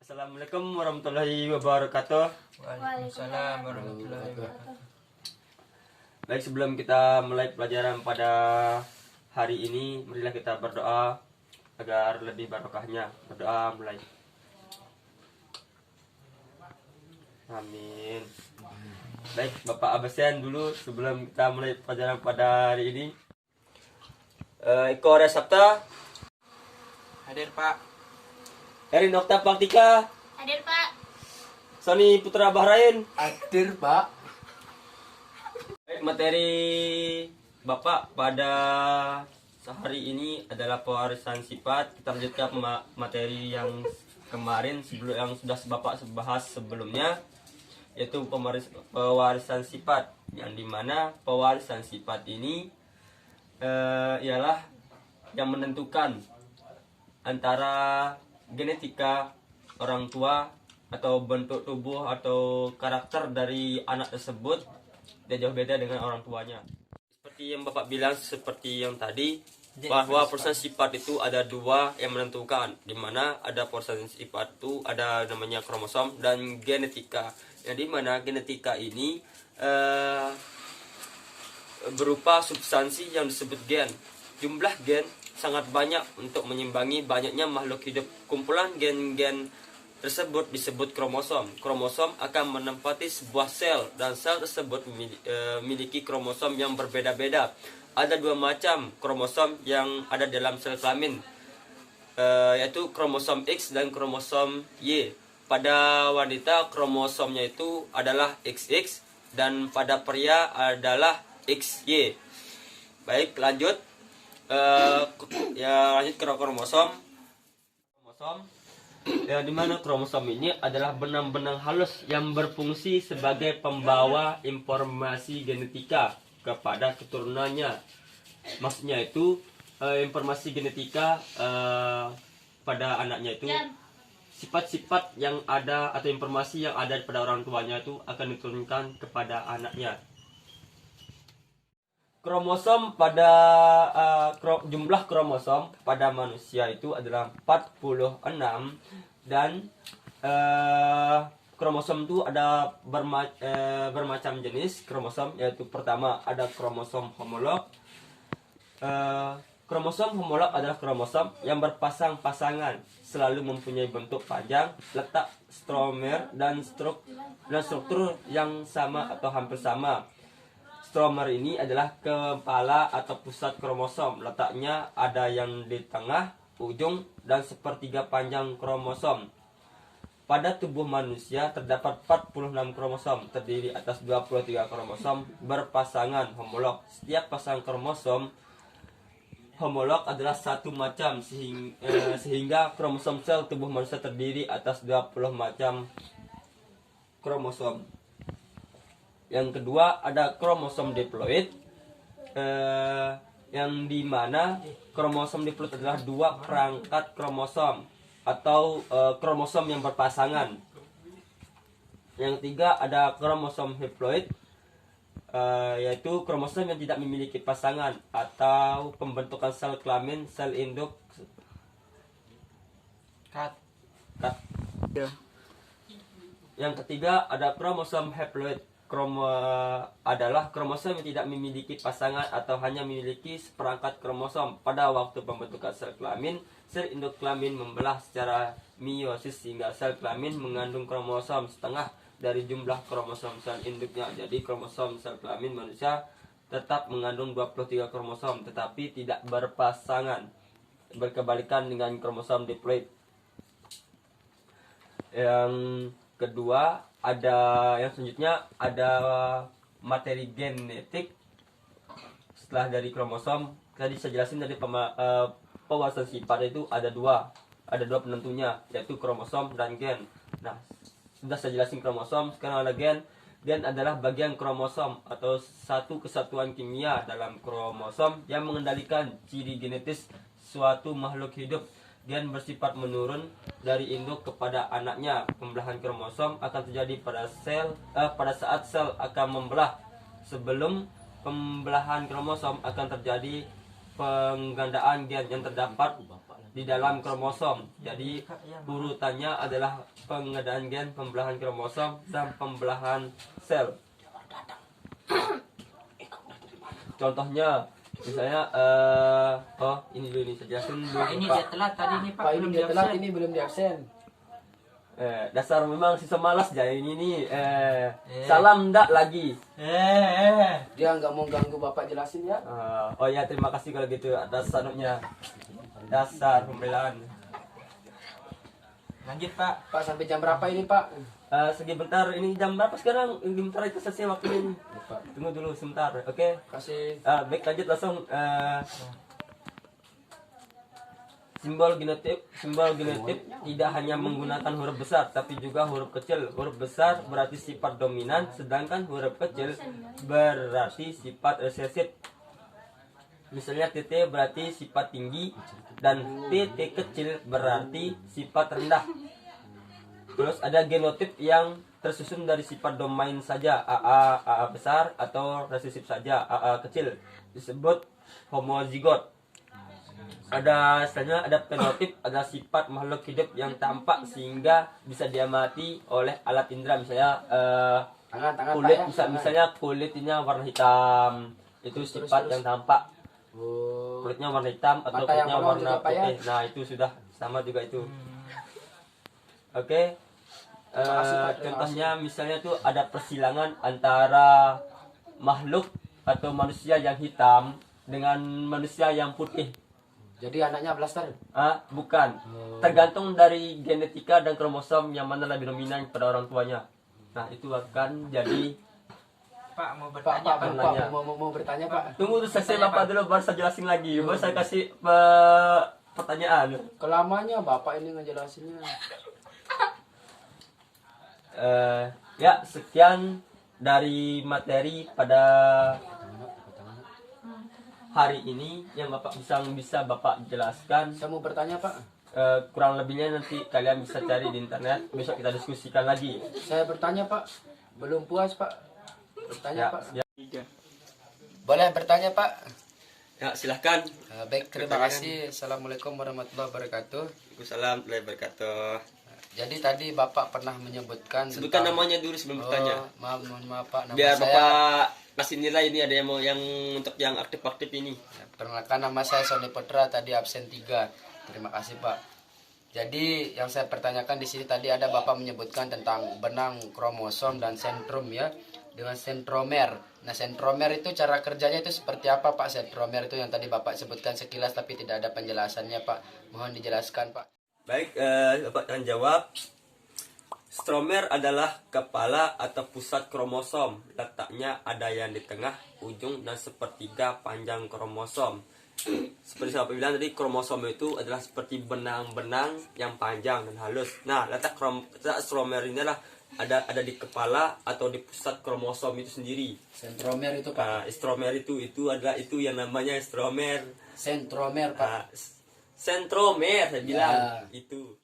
Assalamualaikum warahmatullahi wabarakatuh. Waalaikumsalam warahmatullahi wabarakatuh. Baik, sebelum kita mulai pelajaran pada hari ini, marilah kita berdoa agar lebih barokahnya. Berdoa mulai. Amin. Baik, Bapak absen dulu sebelum kita mulai pelajaran pada hari ini. Eko Arya Sabta, Hadir Pak. Erin Okta Paktika, Hadir Pak. Sony Putra Bahrain. Hadir Pak. Baik, materi Bapak pada hari ini adalah pewarisan sifat. Kita lanjutkan materi yang kemarin yang sudah Bapak bahas sebelumnya, yaitu pewarisan sifat, yang dimana pewarisan sifat ini ialah yang menentukan antara genetika orang tua atau bentuk tubuh atau karakter dari anak tersebut tidak jauh beda dengan orang tuanya. Seperti yang Bapak bilang, seperti yang tadi, bahwa persen sifat itu ada dua yang menentukan, dimana ada persen sifat itu ada namanya kromosom dan genetika, yang dimana genetika ini berupa substansi yang disebut gen. Jumlah gen sangat banyak untuk menyimbangi banyaknya makhluk hidup. Kumpulan gen-gen tersebut disebut kromosom. Kromosom akan menempati sebuah sel, dan sel tersebut memiliki kromosom yang berbeda-beda. Ada dua macam kromosom yang ada dalam sel kelamin, yaitu kromosom X dan kromosom Y. Pada wanita kromosomnya itu adalah XX, dan pada pria adalah XY. Baik, lanjut. Lanjut ke kromosom. Ya, dimana kromosom ini adalah benang-benang halus yang berfungsi sebagai pembawa informasi genetika kepada keturunannya. Maksudnya itu informasi genetika pada anaknya itu, sifat-sifat yang ada atau informasi yang ada pada orang tuanya itu akan diturunkan kepada anaknya. Kromosom pada jumlah kromosom pada manusia itu adalah 46, dan kromosom itu ada bermacam jenis kromosom, yaitu pertama ada kromosom homolog. Kromosom homolog adalah kromosom yang berpasang-pasangan, selalu mempunyai bentuk panjang, letak stromer dan struktur yang sama atau hampir sama. Stromer ini adalah kepala atau pusat kromosom. Letaknya ada yang di tengah, ujung, dan sepertiga panjang kromosom. Pada tubuh manusia terdapat 46 kromosom, terdiri atas 23 kromosom berpasangan homolog. Setiap pasang kromosom homolog adalah satu macam, sehingga kromosom sel tubuh manusia terdiri atas 20 macam kromosom. Yang kedua ada kromosom diploid, yang dimana kromosom diploid adalah dua perangkat kromosom atau kromosom yang berpasangan. Yang ketiga ada kromosom haploid, yaitu kromosom yang tidak memiliki pasangan atau pembentukan sel kelamin, sel induk. Yang ketiga ada kromosom haploid. Adalah kromosom yang tidak memiliki pasangan atau hanya memiliki seperangkat kromosom. Pada waktu pembentukan sel kelamin, sel induk kelamin membelah secara meiosis sehingga sel kelamin mengandung kromosom setengah dari jumlah kromosom sel induknya. Jadi kromosom sel kelamin manusia tetap mengandung 23 kromosom tetapi tidak berpasangan, berkebalikan dengan kromosom diploid. Yang kedua yang selanjutnya ada materi genetik. Setelah dari kromosom, tadi saya jelasin dari pewarisan sifat itu ada dua penentunya, yaitu kromosom dan gen. Nah, sudah saya jelasin kromosom, sekarang ada gen. Gen adalah bagian kromosom atau satu kesatuan kimia dalam kromosom yang mengendalikan ciri genetis suatu makhluk hidup. Gen bersifat menurun dari induk kepada anaknya. Pembelahan kromosom akan terjadi pada saat sel akan membelah. Sebelum pembelahan kromosom akan terjadi penggandaan gen yang terdapat di dalam kromosom. Jadi urutannya adalah pengadaan gen, pembelahan kromosom, dan pembelahan sel. Contohnya, misalnya, ini dulu, ini saya jelasin dulu, Ini Pak. dia telat tadi nih Pak. Pak, ini belum dia telat, diabsen. ini belum diabsen. Dasar memang sisa malas aja ini nih. Salam ndak lagi. Dia nggak mau ganggu Bapak jelasin ya. Oh ya, terima kasih kalau gitu atas sanutnya. Dasar pembelaan. Lanjut Pak. Pak, sampai jam berapa ini Pak? Segi bentar, ini jam berapa sekarang? Bentar itu selesai waktunya ini. Tunggu dulu sebentar, oke? Kasih. Baik, lanjut langsung. Simbol genotip tidak hanya menggunakan huruf besar, tapi juga huruf kecil. Huruf besar berarti sifat dominan, sedangkan huruf kecil berarti sifat resesif. Misalnya TT berarti sifat tinggi dan TT kecil berarti sifat rendah. Terus ada genotip yang tersusun dari sifat domain saja, AA besar atau resesif saja, AA kecil, disebut homozigot. Ada istilahnya, ada fenotip, ada sifat makhluk hidup yang tampak sehingga bisa diamati oleh alat indera, misalnya Tangan kulit, Pak ya. misalnya kulitnya warna hitam, itu sifat yang tampak. Oh. Kulitnya warna hitam atau Mata yang kulitnya bolong warna juga, Pak, ya? putih. Nah, itu sudah sama juga itu. Oke. Terima kasih, Pak. Terima Contohnya misalnya tuh ada persilangan antara makhluk atau manusia yang hitam dengan manusia yang putih. Jadi anaknya blaster. Bukan. Tergantung dari genetika dan kromosom yang mana lebih dominan pada orang tuanya. Nah, itu akan jadi. Pak mau Pak, bertanya Pak. Bertanya. mau bertanya Pak. Tunggu selesai Bertanya, Bapak Pak. dulu, baru saya jelasin lagi. Baru saya kasih pertanyaan. Kelamanya Bapak ini ngejelasinnya. Ya, sekian dari materi pada hari ini yang Bapak bisa Bapak jelaskan. Saya mau bertanya Pak. Kurang lebihnya nanti kalian bisa cari di internet. Besok kita diskusikan lagi. Saya bertanya Pak. Belum puas Pak. Bertanya Ya, Pak. ya. Boleh bertanya Pak? Ya, silahkan. Baik, terima Pertanyaan. kasih. Assalamualaikum warahmatullahi wabarakatuh. Waalaikumsalam warahmatullahi wabarakatuh. Jadi tadi Bapak pernah menyebutkan Sebutkan tentang- namanya dulu sebelum bertanya. Mohon maaf Pak, nama Biar saya Bapak kasih nilai ini, ada yang mau yang untuk yang aktif-aktif ini. perkenalkan, nama saya Sony Putra, tadi absen 3. Terima kasih Pak. Jadi yang saya pertanyakan di sini tadi ada Bapak menyebutkan tentang benang kromosom dan sentrum ya, dengan sentromer. Nah, sentromer itu cara kerjanya itu seperti apa Pak? Sentromer itu yang tadi Bapak sebutkan sekilas tapi tidak ada penjelasannya Pak. Mohon dijelaskan Pak. Baik, Bapak akan jawab. Stromer adalah kepala atau pusat kromosom. Letaknya ada yang di tengah, ujung, dan sepertiga panjang kromosom. Seperti saya bilang tadi, kromosom itu adalah seperti benang-benang yang panjang dan halus. Nah, letak stromer ini adalah ada di kepala atau di pusat kromosom itu sendiri. Sentromer itu Pak. Stromer itu adalah itu yang namanya stromer. Sentromer Pak. Sentromer saya bilang Ya. itu.